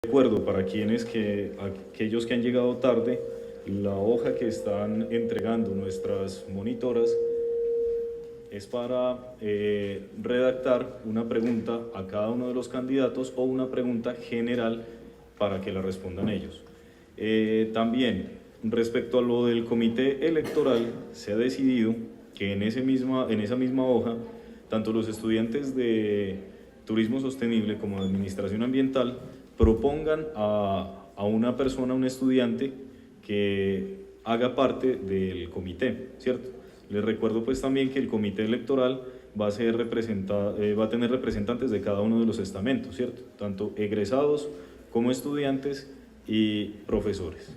Recuerdo para aquellos que han llegado tarde, la hoja que están entregando nuestras monitoras es para redactar una pregunta a cada uno de los candidatos o una pregunta general para que la respondan ellos. También, respecto a lo del comité electoral, se ha decidido que en esa misma hoja, tanto los estudiantes de turismo sostenible como de administración ambiental propongan a una persona, un estudiante, que haga parte del comité, ¿cierto? Les recuerdo pues también que el comité electoral va a tener representantes de cada uno de los estamentos, ¿cierto? Tanto egresados como estudiantes y profesores.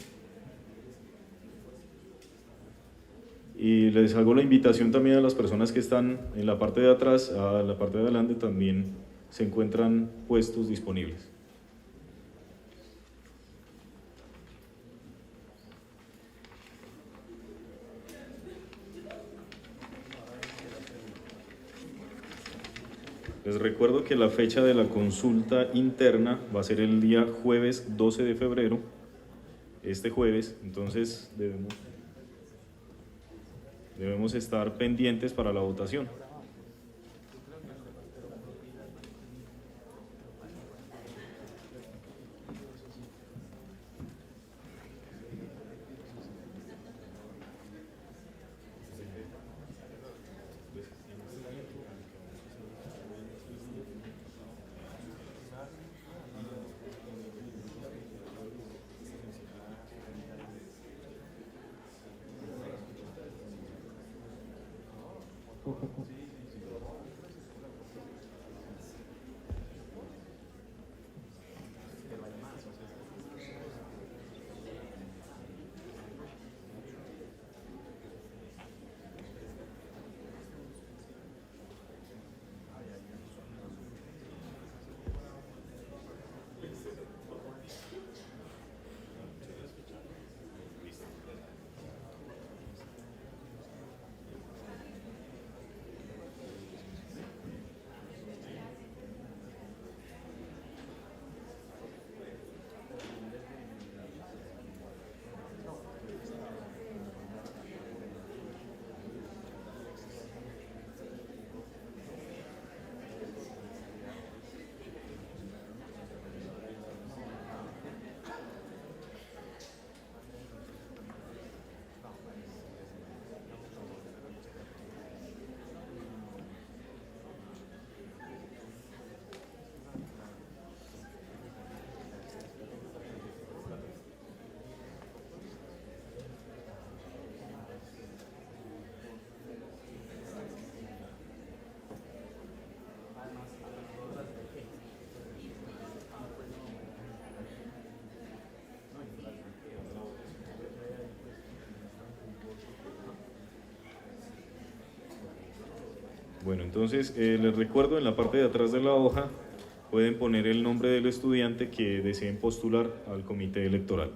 Y les hago la invitación también a las personas que están en la parte de atrás, a la parte de adelante también se encuentran puestos disponibles. Les recuerdo que la fecha de la consulta interna va a ser el día jueves 12 de febrero, este jueves, entonces debemos estar pendientes para la votación. Bueno, entonces les recuerdo, en la parte de atrás de la hoja pueden poner el nombre del estudiante que deseen postular al comité electoral.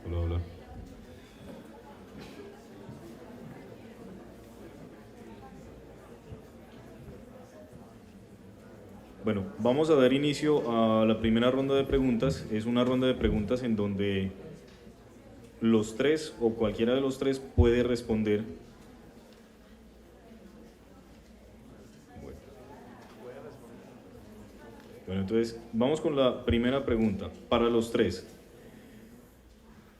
Hola, hola. Bueno, vamos a dar inicio a la primera ronda de preguntas. Es una ronda de preguntas en donde los tres o cualquiera de los tres puede responder Bueno, entonces vamos con la primera pregunta para los tres.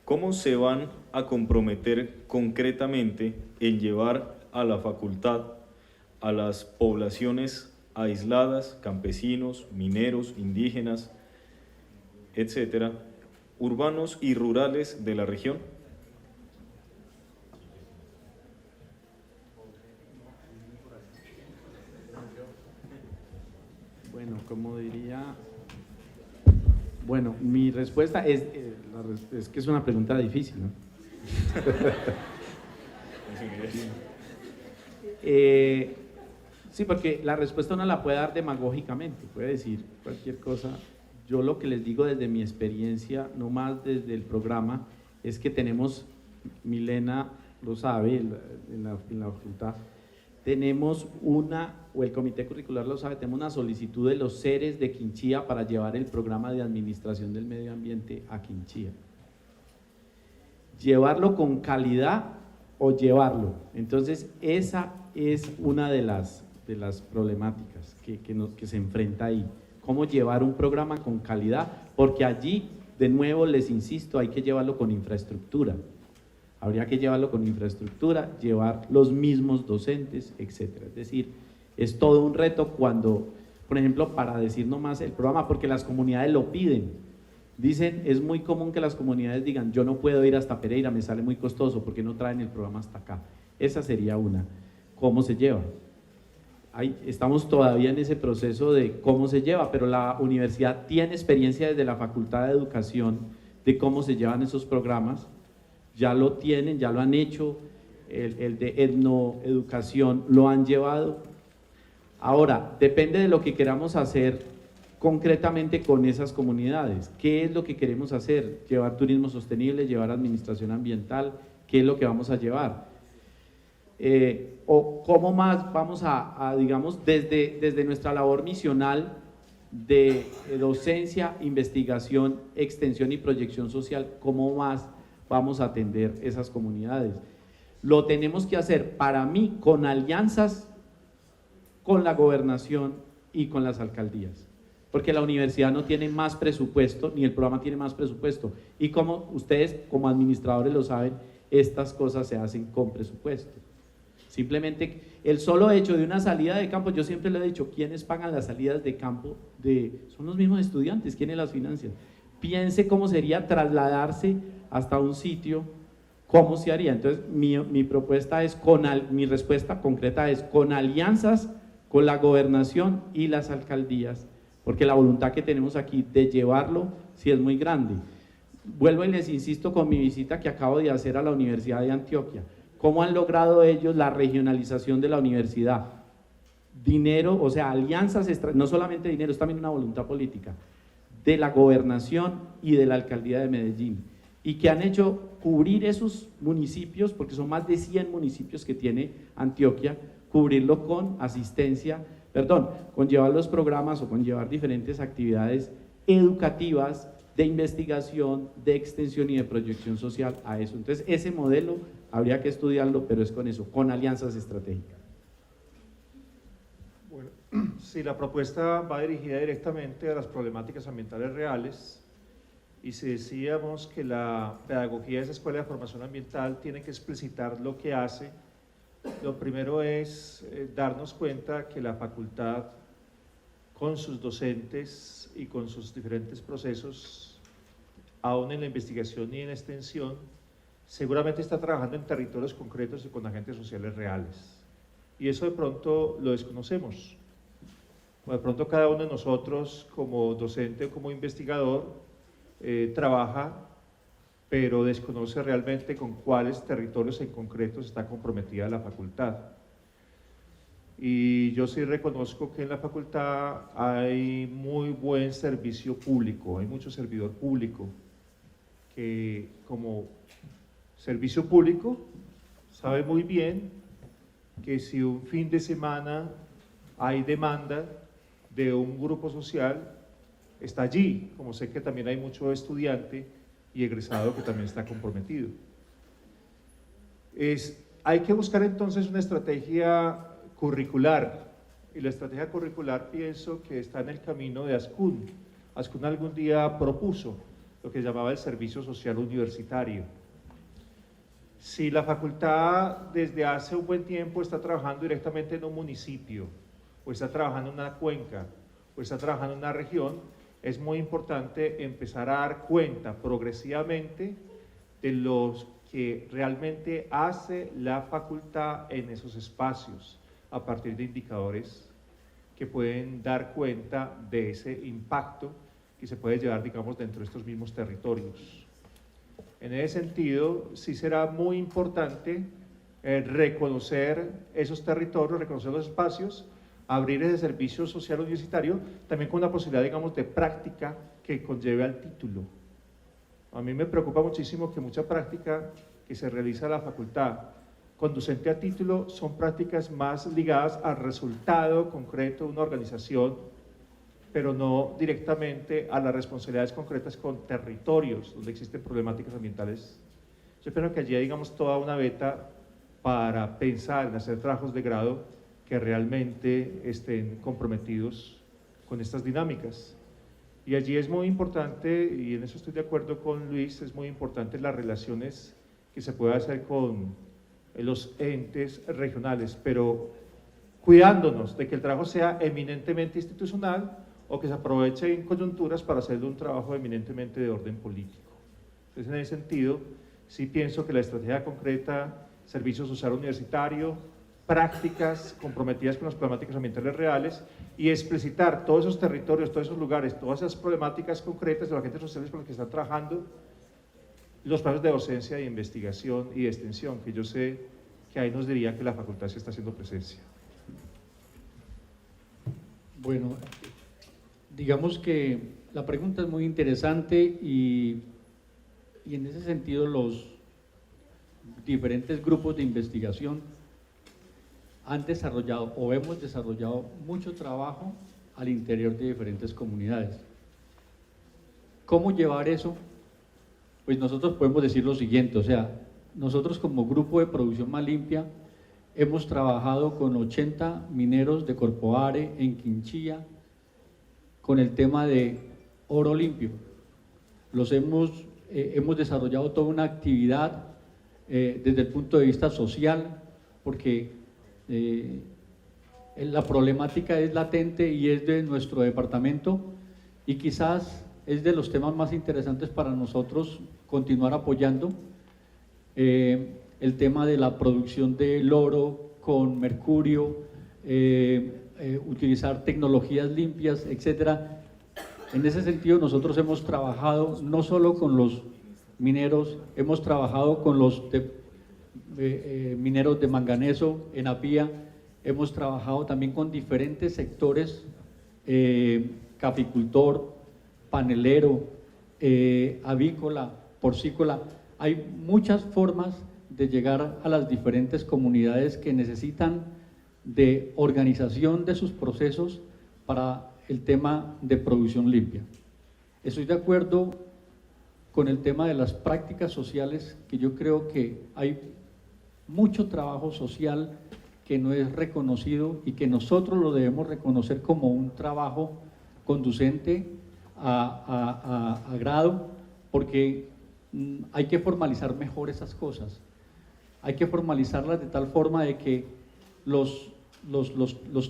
¿Cómo se van a comprometer concretamente en llevar a la facultad a las poblaciones aisladas, campesinos, mineros, indígenas, etcétera, urbanos y rurales de la región? Bueno, como diría, bueno, mi respuesta es, es que es una pregunta difícil, ¿no? Sí, porque la respuesta uno la puede dar demagógicamente, puede decir cualquier cosa. Yo lo que les digo desde mi experiencia, no más desde el programa, es que tenemos, Milena lo sabe, en la facultad, tenemos o el comité curricular lo sabe, tenemos una solicitud de los seres de Quinchía para llevar el programa de administración del medio ambiente a Quinchía. Llevarlo con calidad o llevarlo. Entonces, esa es una de las problemáticas que se enfrenta ahí. Cómo llevar un programa con calidad, porque allí, de nuevo, les insisto, hay que llevarlo con infraestructura. Habría que llevarlo con infraestructura, llevar los mismos docentes, etcétera. Es decir, es todo un reto cuando, por ejemplo, para decir nomás el programa, porque las comunidades lo piden. Dicen, es muy común que las comunidades digan, yo no puedo ir hasta Pereira, me sale muy costoso, ¿por qué no traen el programa hasta acá? Esa sería una. ¿Cómo se lleva? Estamos todavía en ese proceso de cómo se lleva, pero la universidad tiene experiencia desde la Facultad de Educación de cómo se llevan esos programas. Ya lo tienen, ya lo han hecho, el de etnoeducación lo han llevado. Ahora, depende de lo que queramos hacer concretamente con esas comunidades. ¿Qué es lo que queremos hacer? ¿Llevar turismo sostenible, llevar administración ambiental? ¿Qué es lo que vamos a llevar? O cómo más vamos digamos, desde nuestra labor misional de docencia, investigación, extensión y proyección social, ¿cómo más vamos a atender esas comunidades? Lo tenemos que hacer, para mí, con alianzas con la gobernación y con las alcaldías, porque la universidad no tiene más presupuesto, ni el programa tiene más presupuesto, y como ustedes como administradores lo saben, estas cosas se hacen con presupuesto. Simplemente el solo hecho de una salida de campo, yo siempre le he dicho, ¿quiénes pagan las salidas de campo? Son los mismos estudiantes, ¿quiénes las financian? Piense cómo sería trasladarse hasta un sitio, cómo se haría. Entonces mi propuesta es, mi respuesta concreta es con alianzas con la gobernación y las alcaldías, porque la voluntad que tenemos aquí de llevarlo sí es muy grande. Vuelvo y les insisto con mi visita que acabo de hacer a la Universidad de Antioquia. ¿Cómo han logrado ellos la regionalización de la universidad? Dinero, o sea, alianzas, no solamente dinero, es también una voluntad política de la gobernación y de la alcaldía de Medellín, y que han hecho cubrir esos municipios, porque son más de 100 municipios que tiene Antioquia, cubrirlo con asistencia, con llevar los programas o con llevar diferentes actividades educativas, de investigación, de extensión y de proyección social a eso. Entonces, ese modelo habría que estudiarlo, pero es con eso, con alianzas estratégicas. Bueno, si la propuesta va dirigida directamente a las problemáticas ambientales reales, y si decíamos que la pedagogía de esa escuela de formación ambiental tiene que explicitar lo que hace, lo primero es darnos cuenta que la facultad, con sus docentes y con sus diferentes procesos, aún en la investigación y en la extensión, seguramente está trabajando en territorios concretos y con agentes sociales reales. Y eso de pronto lo desconocemos. O de pronto cada uno de nosotros, como docente o como investigador, trabaja, pero desconoce realmente con cuáles territorios en concreto está comprometida la facultad. Y yo sí reconozco que en la facultad hay muy buen servicio público, hay mucho servidor público que como servicio público sabe muy bien que si un fin de semana hay demanda de un grupo social, está allí, como sé que también hay mucho estudiante y egresado que también está comprometido. Hay que buscar entonces una estrategia curricular y la estrategia curricular pienso que está en el camino de Ascun. Ascun algún día propuso lo que llamaba el servicio social universitario. Si la facultad desde hace un buen tiempo está trabajando directamente en un municipio, o está trabajando en una cuenca, o está trabajando en una región, es muy importante empezar a dar cuenta progresivamente de los que realmente hace la facultad en esos espacios, a partir de indicadores que pueden dar cuenta de ese impacto que se puede llevar, digamos, dentro de estos mismos territorios. En ese sentido, sí será muy importante reconocer esos territorios, reconocer los espacios, abrir ese servicio social universitario, también con una posibilidad, digamos, de práctica que conlleve al título. A mí me preocupa muchísimo que mucha práctica que se realiza en la facultad conducente a título son prácticas más ligadas al resultado concreto de una organización, pero no directamente a las responsabilidades concretas con territorios donde existen problemáticas ambientales. Yo espero que allí digamos toda una beta para pensar en hacer trabajos de grado que realmente estén comprometidos con estas dinámicas. Y allí es muy importante, y en eso estoy de acuerdo con Luis, es muy importante las relaciones que se puede hacer con los entes regionales, pero cuidándonos de que el trabajo sea eminentemente institucional o que se aproveche en coyunturas para hacer un trabajo eminentemente de orden político. Entonces, en ese sentido, sí pienso que la estrategia concreta, servicio social universitario, prácticas comprometidas con las problemáticas ambientales reales y explicitar todos esos territorios, todos esos lugares, todas esas problemáticas concretas de los agentes sociales con los que están trabajando, los planes de docencia, de investigación y de extensión, que yo sé que ahí nos diría que la facultad sí está haciendo presencia. Bueno, digamos que la pregunta es muy interesante y en ese sentido los diferentes grupos de investigación han desarrollado o hemos desarrollado mucho trabajo al interior de diferentes comunidades. ¿Cómo llevar eso? Pues nosotros podemos decir lo siguiente, o sea, nosotros como grupo de producción más limpia hemos trabajado con 80 mineros de Corpoare en Quinchilla con el tema de oro limpio. Hemos desarrollado toda una actividad desde el punto de vista social, porque la problemática es latente y es de nuestro departamento y quizás es de los temas más interesantes para nosotros continuar apoyando. El tema de la producción del oro con mercurio, utilizar tecnologías limpias, etcétera. En ese sentido nosotros hemos trabajado no solo con los mineros, hemos trabajado con los mineros de manganeso en Apía, hemos trabajado también con diferentes sectores, caficultor, panelero, avícola, porcícola. Hay muchas formas de llegar a las diferentes comunidades que necesitan de organización de sus procesos para el tema de producción limpia. Estoy de acuerdo con el tema de las prácticas sociales, que yo creo que hay mucho trabajo social que no es reconocido y que nosotros lo debemos reconocer como un trabajo conducente a grado, porque hay que formalizar mejor esas cosas, hay que formalizarlas de tal forma de que los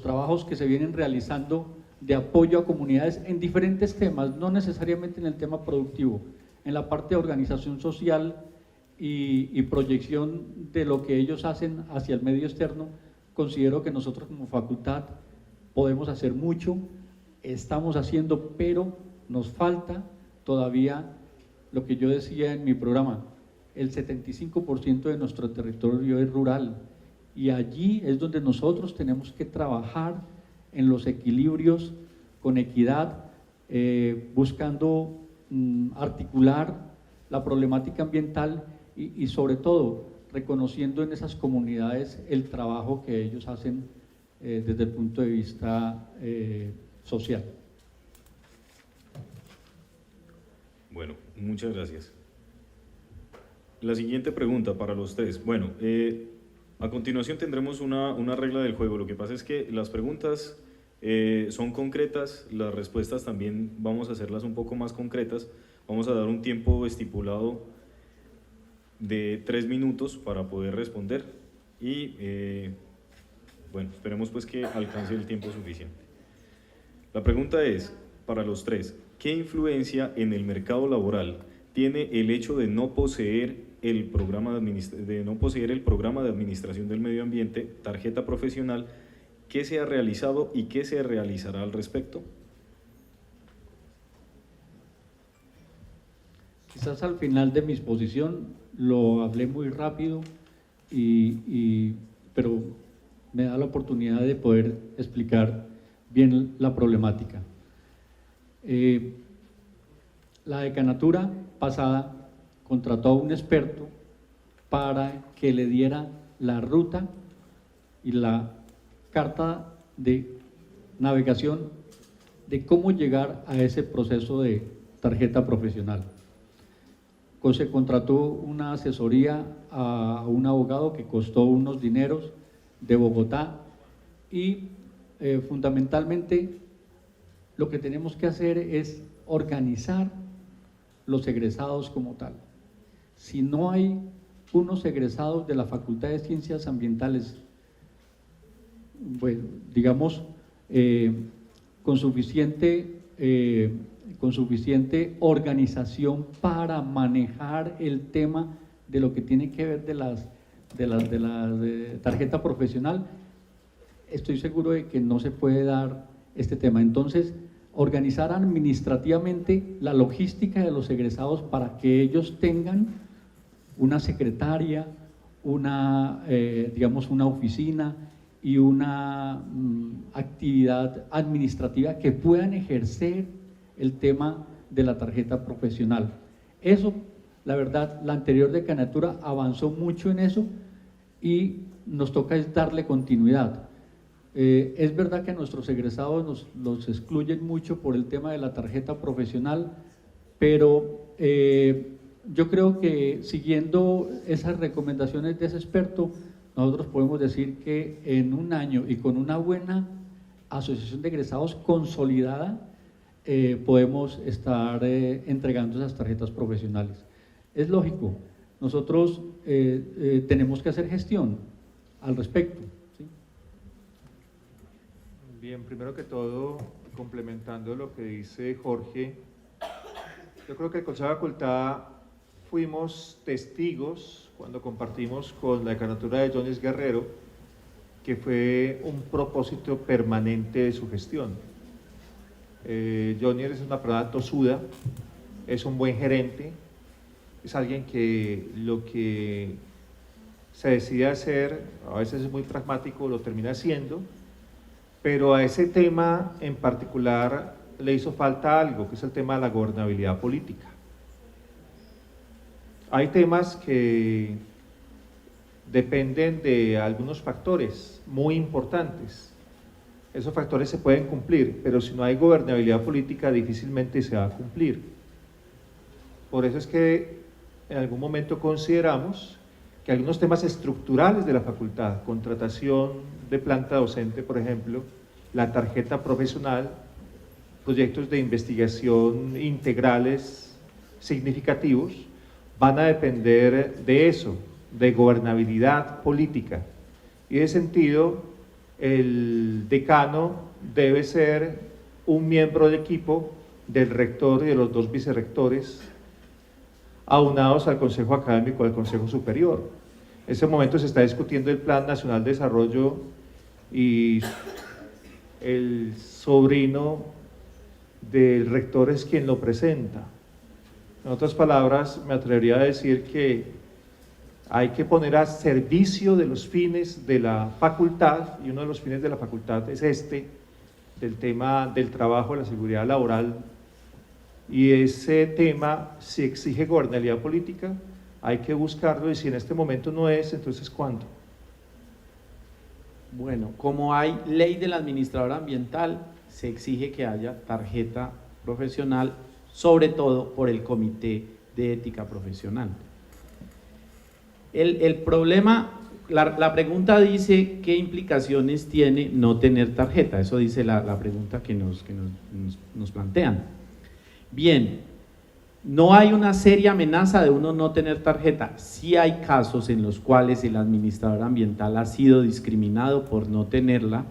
trabajos que se vienen realizando de apoyo a comunidades en diferentes temas, no necesariamente en el tema productivo, en la parte de organización social y proyección de lo que ellos hacen hacia el medio externo, considero que nosotros como facultad podemos hacer mucho, estamos haciendo, pero nos falta todavía lo que yo decía en mi programa, el 75% de nuestro territorio es rural y allí es donde nosotros tenemos que trabajar en los equilibrios con equidad, buscando articular la problemática ambiental y sobre todo reconociendo en esas comunidades el trabajo que ellos hacen desde el punto de vista social. Bueno, muchas gracias. La siguiente pregunta para los tres. Bueno, A continuación tendremos una regla del juego. Lo que pasa es que las preguntas son concretas, las respuestas también vamos a hacerlas un poco más concretas. Vamos a dar un tiempo estipulado de 3 minutos para poder responder y bueno, esperemos pues que alcance el tiempo suficiente. La pregunta es, para los tres, ¿qué influencia en el mercado laboral tiene el hecho de no poseer el programa de administración del medio ambiente, tarjeta profesional? ¿Qué se ha realizado y qué se realizará al respecto? Quizás al final de mi exposición lo hablé muy rápido, pero me da la oportunidad de poder explicar bien la problemática. La decanatura pasada contrató a un experto para que le diera la ruta y la carta de navegación de cómo llegar a ese proceso de tarjeta profesional. Se contrató una asesoría a un abogado que costó unos dineros de Bogotá y fundamentalmente lo que tenemos que hacer es organizar los egresados como tal. Si no hay unos egresados de la Facultad de Ciencias Ambientales, bueno, digamos, con suficiente organización para manejar el tema de lo que tiene que ver de la tarjeta profesional, estoy seguro de que no se puede dar este tema. Entonces, organizar administrativamente la logística de los egresados para que ellos tengan una secretaria, digamos una oficina y una actividad administrativa que puedan ejercer el tema de la tarjeta profesional. Eso, la verdad, la anterior decanatura avanzó mucho en eso y nos toca es darle continuidad. Es verdad que a nuestros egresados los excluyen mucho por el tema de la tarjeta profesional, pero yo creo que siguiendo esas recomendaciones de ese experto, nosotros podemos decir que en un año y con una buena asociación de egresados consolidada, podemos estar entregando esas tarjetas profesionales. Es lógico, nosotros tenemos que hacer gestión al respecto. ¿Sí? Bien, primero que todo, complementando lo que dice Jorge, yo creo que el Consejo de Facultad fuimos testigos cuando compartimos con la decanatura de Jones Guerrero, que fue un propósito permanente de su gestión. Johnny es una persona tosuda, es un buen gerente, es alguien que lo que se decide hacer, a veces es muy pragmático, lo termina haciendo, pero a ese tema en particular le hizo falta algo, que es el tema de la gobernabilidad política. Hay temas que dependen de algunos factores muy importantes. Esos factores se pueden cumplir, pero si no hay gobernabilidad política difícilmente se va a cumplir. Por eso es que en algún momento consideramos que algunos temas estructurales de la facultad, contratación de planta docente, por ejemplo, la tarjeta profesional, proyectos de investigación integrales significativos, van a depender de eso, de gobernabilidad política. Y en ese sentido, el decano debe ser un miembro del equipo del rector y de los 2 vicerrectores, aunados al Consejo Académico, al Consejo Superior. En ese momento se está discutiendo el Plan Nacional de Desarrollo y el sobrino del rector es quien lo presenta. En otras palabras, me atrevería a decir que hay que poner a servicio de los fines de la facultad, y uno de los fines de la facultad es del tema del trabajo, de la seguridad laboral, y ese tema, si exige gobernabilidad política, hay que buscarlo, y si en este momento no es, entonces ¿cuándo? Bueno, como hay ley del administrador ambiental, se exige que haya tarjeta profesional, sobre todo por el Comité de Ética Profesional. El problema, la pregunta dice qué implicaciones tiene no tener tarjeta, eso dice la pregunta que nos plantean. Bien, no hay una seria amenaza de uno no tener tarjeta, sí hay casos en los cuales el administrador ambiental ha sido discriminado por no tenerla,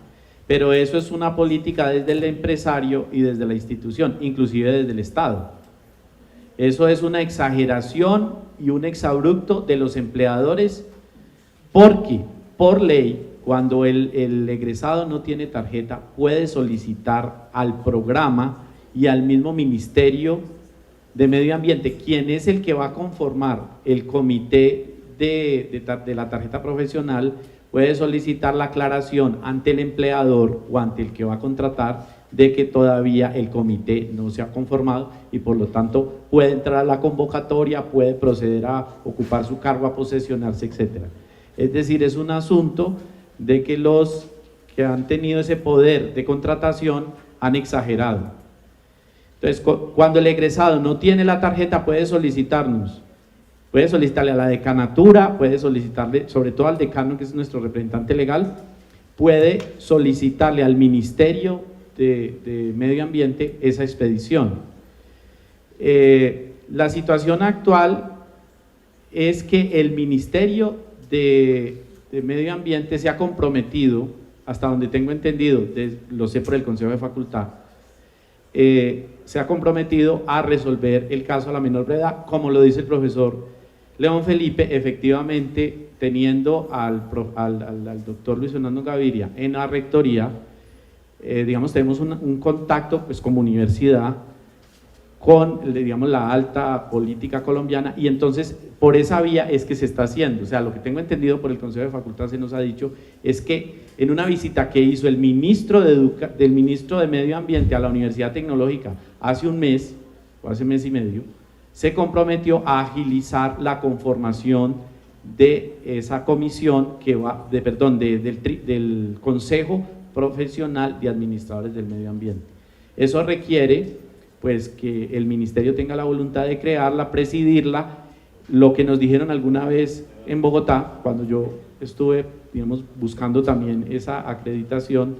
pero eso es una política desde el empresario y desde la institución, inclusive desde el Estado. Eso es una exageración y un exabrupto de los empleadores, porque por ley, cuando el egresado no tiene tarjeta, puede solicitar al programa y al mismo Ministerio de Medio Ambiente, quien es el que va a conformar el comité de la tarjeta profesional, puede solicitar la aclaración ante el empleador o ante el que va a contratar de que todavía el comité no se ha conformado y por lo tanto puede entrar a la convocatoria, puede proceder a ocupar su cargo, a posesionarse, etcétera. Es decir, es un asunto de que los que han tenido ese poder de contratación han exagerado. Entonces, cuando el egresado no tiene la tarjeta, puede solicitarnos, puede solicitarle a la decanatura, puede solicitarle, sobre todo al decano, que es nuestro representante legal, puede solicitarle al Ministerio de Medio Ambiente esa expedición. La situación actual es que el Ministerio de Medio Ambiente se ha comprometido, hasta donde tengo entendido, lo sé por el Consejo de Facultad, se ha comprometido a resolver el caso a la menor brevedad, como lo dice el profesor León Felipe, efectivamente teniendo al doctor Luis Fernando Gaviria en la rectoría, digamos, tenemos un contacto pues como universidad con, digamos, la alta política colombiana, y entonces por esa vía es que se está haciendo. O sea, lo que tengo entendido por el Consejo de Facultad se nos ha dicho es que en una visita que hizo el ministro del ministro de Medio Ambiente a la Universidad Tecnológica hace un mes, o hace mes y medio, se comprometió a agilizar la conformación de esa comisión que va, del Consejo Profesional de Administradores del Medio Ambiente. Eso requiere pues que el ministerio tenga la voluntad de crearla, presidirla. Lo que nos dijeron alguna vez en Bogotá, cuando yo estuve, digamos, buscando también esa acreditación,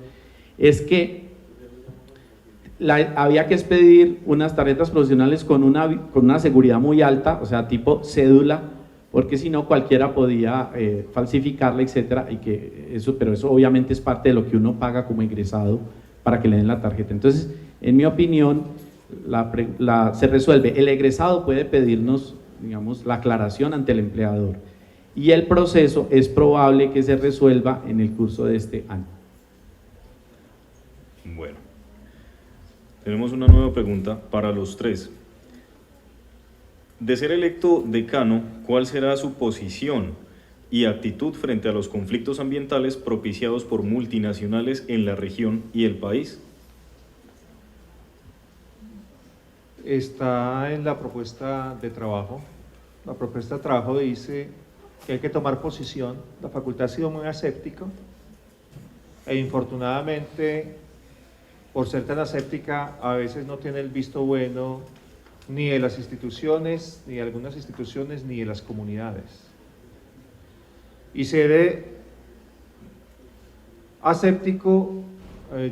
es que había que expedir unas tarjetas profesionales con una seguridad muy alta, o sea, tipo cédula, porque si no cualquiera podía falsificarla, etcétera, pero eso obviamente es parte de lo que uno paga como egresado para que le den la tarjeta. Entonces, en mi opinión, se resuelve, el egresado puede pedirnos, digamos, la aclaración ante el empleador, y el proceso es probable que se resuelva en el curso de este año. Bueno, tenemos una nueva pregunta para los tres. De ser electo decano, ¿cuál será su posición y actitud frente a los conflictos ambientales propiciados por multinacionales en la región y el país? Está en la propuesta de trabajo. La propuesta de trabajo dice que hay que tomar posición. La facultad ha sido muy aséptica e infortunadamente, por ser tan aséptica, a veces no tiene el visto bueno ni de las instituciones, ni de algunas instituciones, ni de las comunidades. Y ser aséptico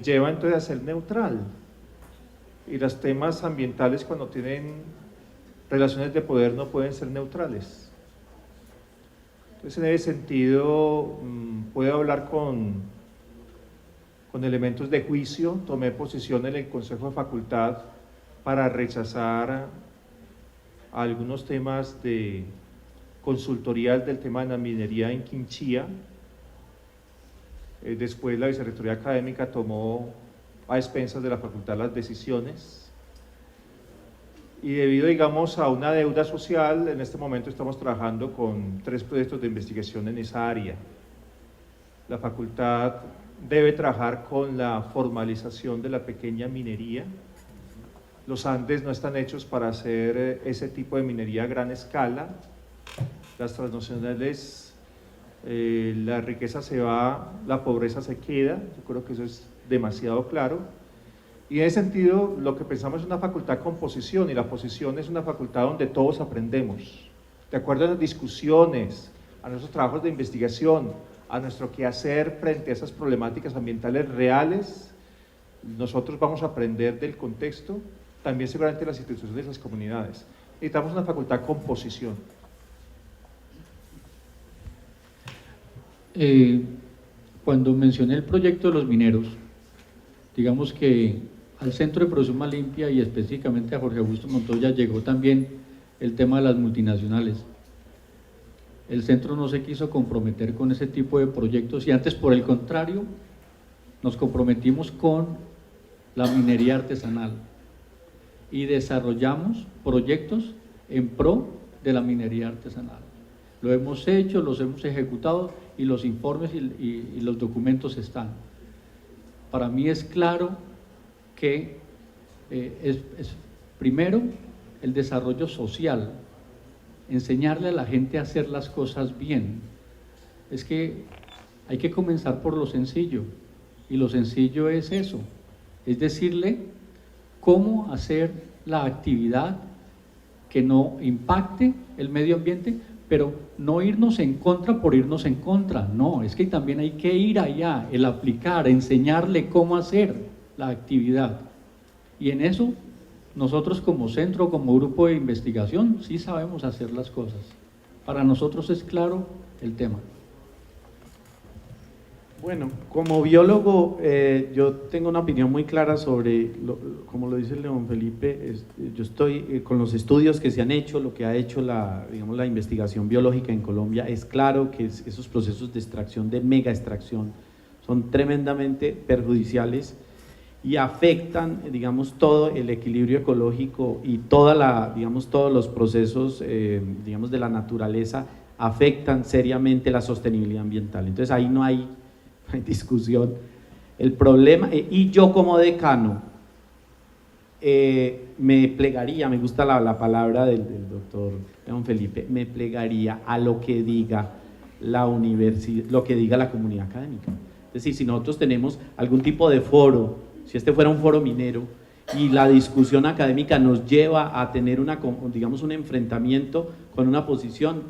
lleva entonces a ser neutral. Y los temas ambientales, cuando tienen relaciones de poder, no pueden ser neutrales. Entonces, en ese sentido, puedo hablar con elementos de juicio. Tomé posición en el Consejo de Facultad para rechazar algunos temas de consultorías del tema de la minería en Quinchía. Después la Vicerrectoría Académica tomó a expensas de la facultad las decisiones, y debido, digamos, a una deuda social, en este momento estamos trabajando con 3 proyectos de investigación en esa área. La facultad debe trabajar con la formalización de la pequeña minería. Los Andes no están hechos para hacer ese tipo de minería a gran escala. Las transnacionales, la riqueza se va, la pobreza se queda. Yo creo que eso es demasiado claro, y en ese sentido lo que pensamos es una facultad con posición, y la posición es una facultad donde todos aprendemos, de acuerdo a las discusiones, a nuestros trabajos de investigación, a nuestro quehacer frente a esas problemáticas ambientales reales, nosotros vamos a aprender del contexto, también seguramente las instituciones de las comunidades. Necesitamos una facultad con posición. Cuando mencioné el proyecto de los mineros, digamos que al Centro de Producción Más Limpia y específicamente a Jorge Augusto Montoya llegó también el tema de las multinacionales. El centro no se quiso comprometer con ese tipo de proyectos y antes, por el contrario, nos comprometimos con la minería artesanal y desarrollamos proyectos en pro de la minería artesanal. Lo hemos hecho, los hemos ejecutado y los informes y los documentos están. Para mí es claro que es primero el desarrollo social, enseñarle a la gente a hacer las cosas bien. Es que hay que comenzar por lo sencillo, y lo sencillo es eso, es decirle cómo hacer la actividad que no impacte el medio ambiente, pero no irnos en contra por irnos en contra, no, es que también hay que ir allá, el aplicar, enseñarle cómo hacer la actividad. Y en eso, nosotros como centro, como grupo de investigación, sí sabemos hacer las cosas. Para nosotros es claro el tema. Bueno, como biólogo, yo tengo una opinión muy clara sobre, como lo dice León Felipe, yo estoy con los estudios que se han hecho, lo que ha hecho la investigación biológica en Colombia, es claro que esos procesos de extracción, de mega extracción, son tremendamente perjudiciales y afectan, digamos, todo el equilibrio ecológico y todos los procesos, de la naturaleza, afectan seriamente la sostenibilidad ambiental. Entonces ahí no hay discusión. El problema, y yo como decano, me plegaría, me gusta la palabra del doctor León Felipe, me plegaría a lo que diga la universidad, lo que diga la comunidad académica. Es decir, si nosotros tenemos algún tipo de foro, si este fuera un foro minero y la discusión académica nos lleva a tener un enfrentamiento con una posición,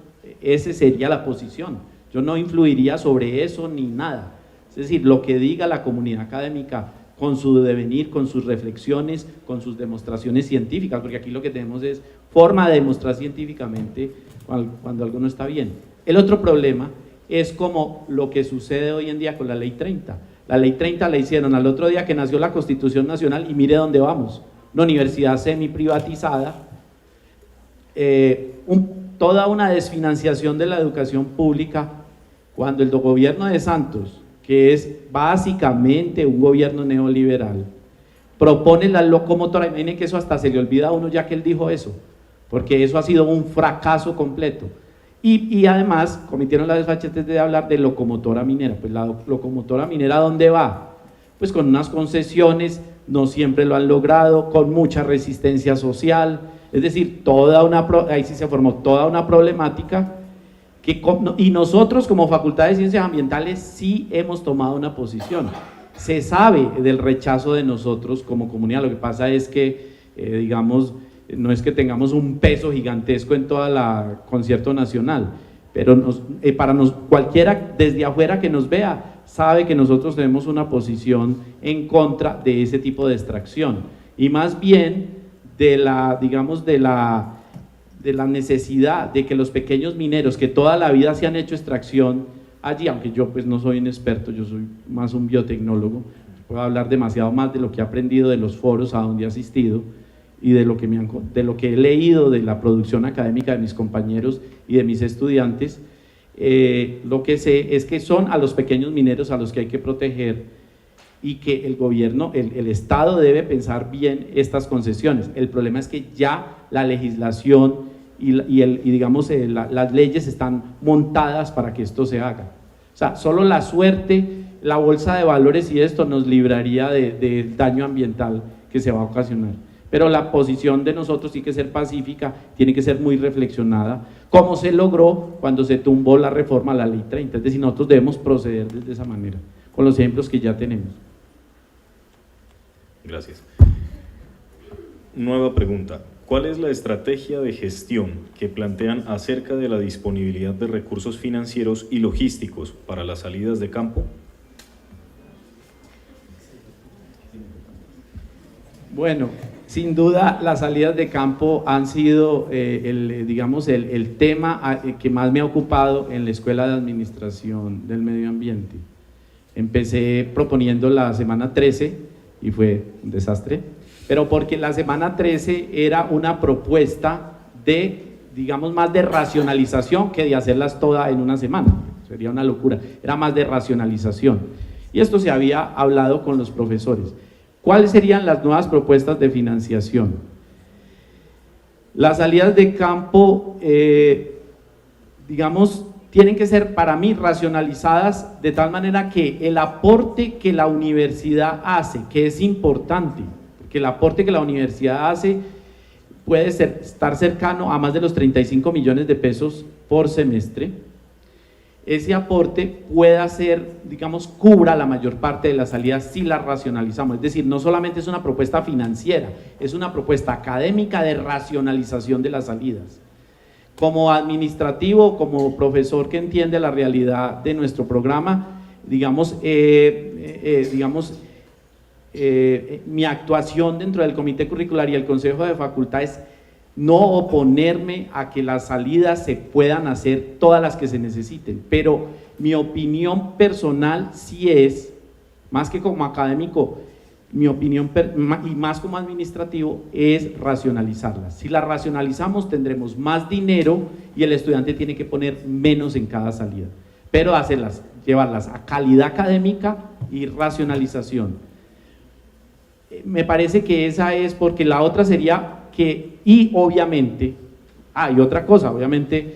esa sería la posición. Yo no influiría sobre eso ni nada. Es decir, lo que diga la comunidad académica con su devenir, con sus reflexiones, con sus demostraciones científicas, porque aquí lo que tenemos es forma de demostrar científicamente cuando algo no está bien. El otro problema es como lo que sucede hoy en día con la Ley 30. La Ley 30 la hicieron al otro día que nació la Constitución Nacional y mire dónde vamos, una universidad semi-privatizada, toda una desfinanciación de la educación pública, cuando el gobierno de Santos, que es básicamente un gobierno neoliberal, propone la locomotora, imaginen que eso hasta se le olvida a uno ya que él dijo eso, porque eso ha sido un fracaso completo. Y además cometieron la desfachatez de hablar de locomotora minera. Pues la locomotora minera, ¿dónde va? Pues con unas concesiones, no siempre lo han logrado, con mucha resistencia social, es decir, ahí sí se formó toda una problemática y nosotros como Facultad de Ciencias Ambientales sí hemos tomado una posición. Se sabe del rechazo de nosotros como comunidad, lo que pasa es que, no es que tengamos un peso gigantesco en toda la concierto nacional, pero cualquiera desde afuera que nos vea sabe que nosotros tenemos una posición en contra de ese tipo de extracción y más bien de la necesidad de que los pequeños mineros que toda la vida se han hecho extracción allí, aunque yo pues no soy un experto, yo soy más un biotecnólogo, puedo hablar demasiado más de lo que he aprendido de los foros a donde he asistido y de lo que he leído de la producción académica de mis compañeros y de mis estudiantes. Lo que sé es que son a los pequeños mineros a los que hay que proteger y que el gobierno, el Estado debe pensar bien estas concesiones. El problema es que ya la legislación las leyes están montadas para que esto se haga. O sea, solo la suerte, la bolsa de valores y esto nos libraría del daño ambiental que se va a ocasionar. Pero la posición de nosotros tiene que ser pacífica, tiene que ser muy reflexionada, como se logró cuando se tumbó la reforma a la Ley 30. Es decir, nosotros debemos proceder de esa manera, con los ejemplos que ya tenemos. Gracias. Nueva pregunta. ¿Cuál es la estrategia de gestión que plantean acerca de la disponibilidad de recursos financieros y logísticos para las salidas de campo? Bueno, sin duda las salidas de campo han sido el tema que más me ha ocupado en la Escuela de Administración del Medio Ambiente. Empecé proponiendo la semana 13 y fue un desastre, pero porque la semana 13 era una propuesta de, digamos, más de racionalización que de hacerlas todas en una semana. Sería una locura, era más de racionalización. Y esto se había hablado con los profesores. ¿Cuáles serían las nuevas propuestas de financiación? Las salidas de campo, digamos, tienen que ser para mí racionalizadas de tal manera que el aporte que la universidad hace, que es importante, porque el aporte que la universidad hace puede estar cercano a más de los 35 millones de pesos por semestre. Ese aporte pueda ser, digamos, cubra la mayor parte de las salidas si las racionalizamos. Es decir, no solamente es una propuesta financiera, es una propuesta académica de racionalización de las salidas. Como administrativo, como profesor que entiende la realidad de nuestro programa, digamos, mi actuación dentro del comité curricular y el consejo de facultad es no oponerme a que las salidas se puedan hacer todas las que se necesiten, pero mi opinión personal sí es, más que como académico, mi opinión y más como administrativo, es racionalizarlas. Si las racionalizamos tendremos más dinero y el estudiante tiene que poner menos en cada salida, pero llevarlas a calidad académica y racionalización. Me parece que esa es, porque la otra sería que, y obviamente, y otra cosa, obviamente,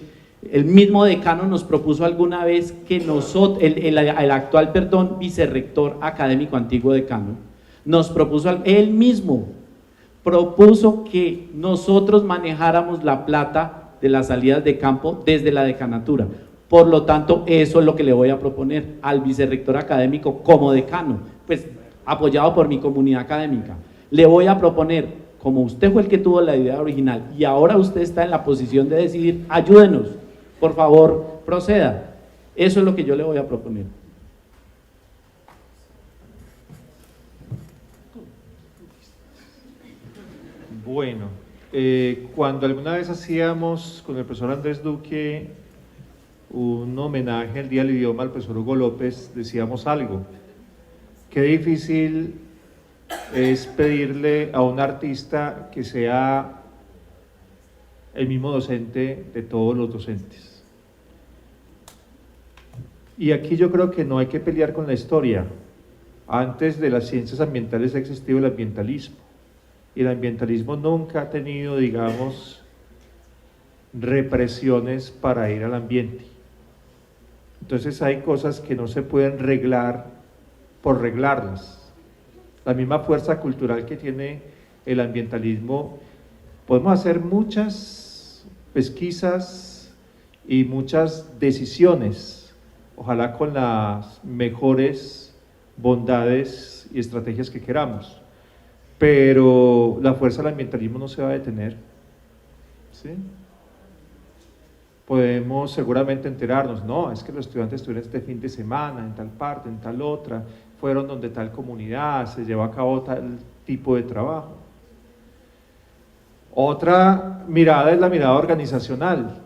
el mismo decano nos propuso alguna vez que nosotros, el actual, vicerrector académico, antiguo decano, nos propuso, él mismo propuso que nosotros manejáramos la plata de las salidas de campo desde la decanatura. Por lo tanto, eso es lo que le voy a proponer al vicerrector académico como decano, pues apoyado por mi comunidad académica. Le voy a proponer, como usted fue el que tuvo la idea original y ahora usted está en la posición de decidir, ayúdenos, por favor, proceda. Eso es lo que yo le voy a proponer. Bueno, cuando alguna vez hacíamos con el profesor Andrés Duque un homenaje al Día del Idioma al profesor Hugo López, decíamos algo: qué difícil es pedirle a un artista que sea el mismo docente de todos los docentes. Y aquí yo creo que no hay que pelear con la historia. Antes de las ciencias ambientales ha existido el ambientalismo, y el ambientalismo nunca ha tenido, digamos, represiones para ir al ambiente. Entonces hay cosas que no se pueden reglar por reglarlas. La misma fuerza cultural que tiene el ambientalismo, podemos hacer muchas pesquisas y muchas decisiones, ojalá con las mejores bondades y estrategias que queramos, pero la fuerza del ambientalismo no se va a detener, ¿sí? Podemos seguramente enterarnos, no, es que los estudiantes estuvieron este fin de semana en tal parte, en tal otra, fueron donde tal comunidad, se llevó a cabo tal tipo de trabajo. Otra mirada es la mirada organizacional.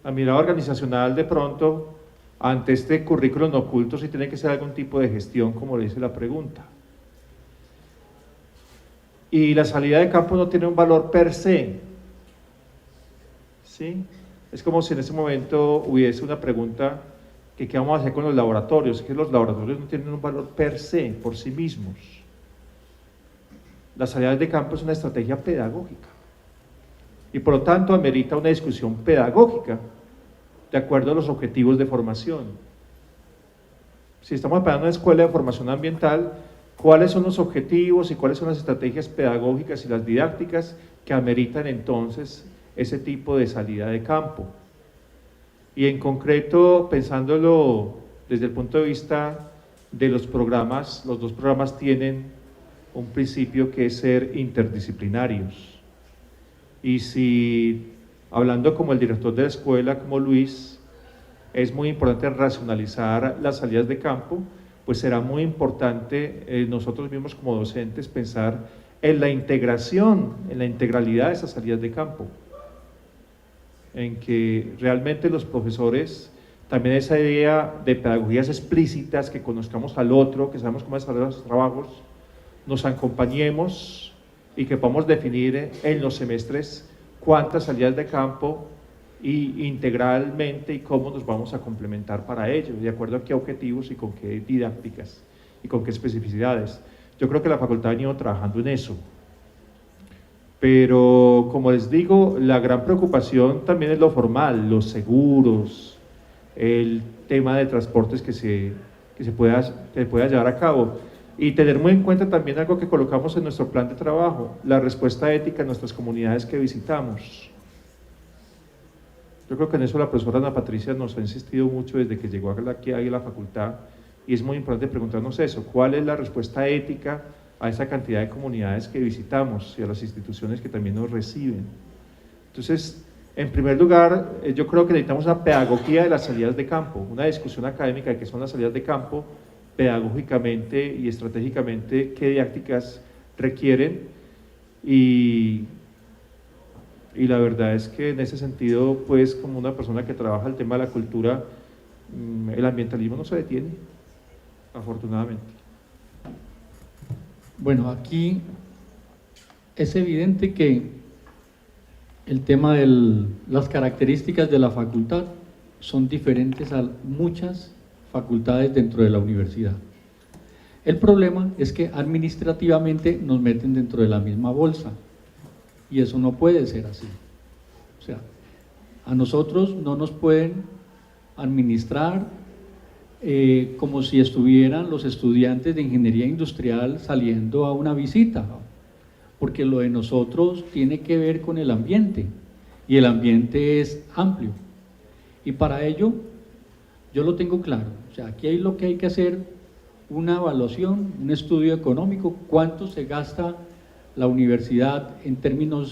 La mirada organizacional, de pronto, ante este currículum oculto, sí tiene que ser algún tipo de gestión, como le dice la pregunta. Y la salida de campo no tiene un valor per se, ¿sí? Es como si en ese momento hubiese una pregunta que qué vamos a hacer con los laboratorios, que los laboratorios no tienen un valor per se, por sí mismos. La salida de campo es una estrategia pedagógica y por lo tanto amerita una discusión pedagógica de acuerdo a los objetivos de formación. Si estamos preparando una escuela de formación ambiental, ¿cuáles son los objetivos y cuáles son las estrategias pedagógicas y las didácticas que ameritan entonces ese tipo de salida de campo? Y en concreto, pensándolo desde el punto de vista de los programas, los dos programas tienen un principio que es ser interdisciplinarios. Y si, hablando como el director de la escuela, como Luis, es muy importante racionalizar las salidas de campo, pues será muy importante nosotros mismos como docentes pensar en la integración, en la integralidad de esas salidas de campo, en que realmente los profesores, también esa idea de pedagogías explícitas, que conozcamos al otro, que sabemos cómo desarrollar los trabajos, nos acompañemos y que podamos definir en los semestres cuántas salidas de campo y integralmente y cómo nos vamos a complementar para ello, de acuerdo a qué objetivos y con qué didácticas y con qué especificidades. Yo creo que la facultad ha venido trabajando en eso. Pero, como les digo, la gran preocupación también es lo formal, los seguros, el tema de transportes que se pueda llevar a cabo. Y tener muy en cuenta también algo que colocamos en nuestro plan de trabajo, la respuesta ética en nuestras comunidades que visitamos. Yo creo que en eso la profesora Ana Patricia nos ha insistido mucho desde que llegó aquí a la facultad, y es muy importante preguntarnos eso, ¿cuál es la respuesta ética a esa cantidad de comunidades que visitamos y a las instituciones que también nos reciben? Entonces, en primer lugar, yo creo que necesitamos una pedagogía de las salidas de campo, una discusión académica de qué son las salidas de campo, pedagógicamente y estratégicamente, qué didácticas requieren, y la verdad es que en ese sentido, pues como una persona que trabaja el tema de la cultura, el ambientalismo no se detiene, afortunadamente. Bueno, aquí es evidente que el tema de las características de la facultad son diferentes a muchas facultades dentro de la universidad. El problema es que administrativamente nos meten dentro de la misma bolsa, y eso no puede ser así. O sea, a nosotros no nos pueden administrar como si estuvieran los estudiantes de ingeniería industrial saliendo a una visita, porque lo de nosotros tiene que ver con el ambiente, y el ambiente es amplio, y para ello yo lo tengo claro. O sea, aquí hay lo que hay que hacer, una evaluación, un estudio económico, cuánto se gasta la universidad en términos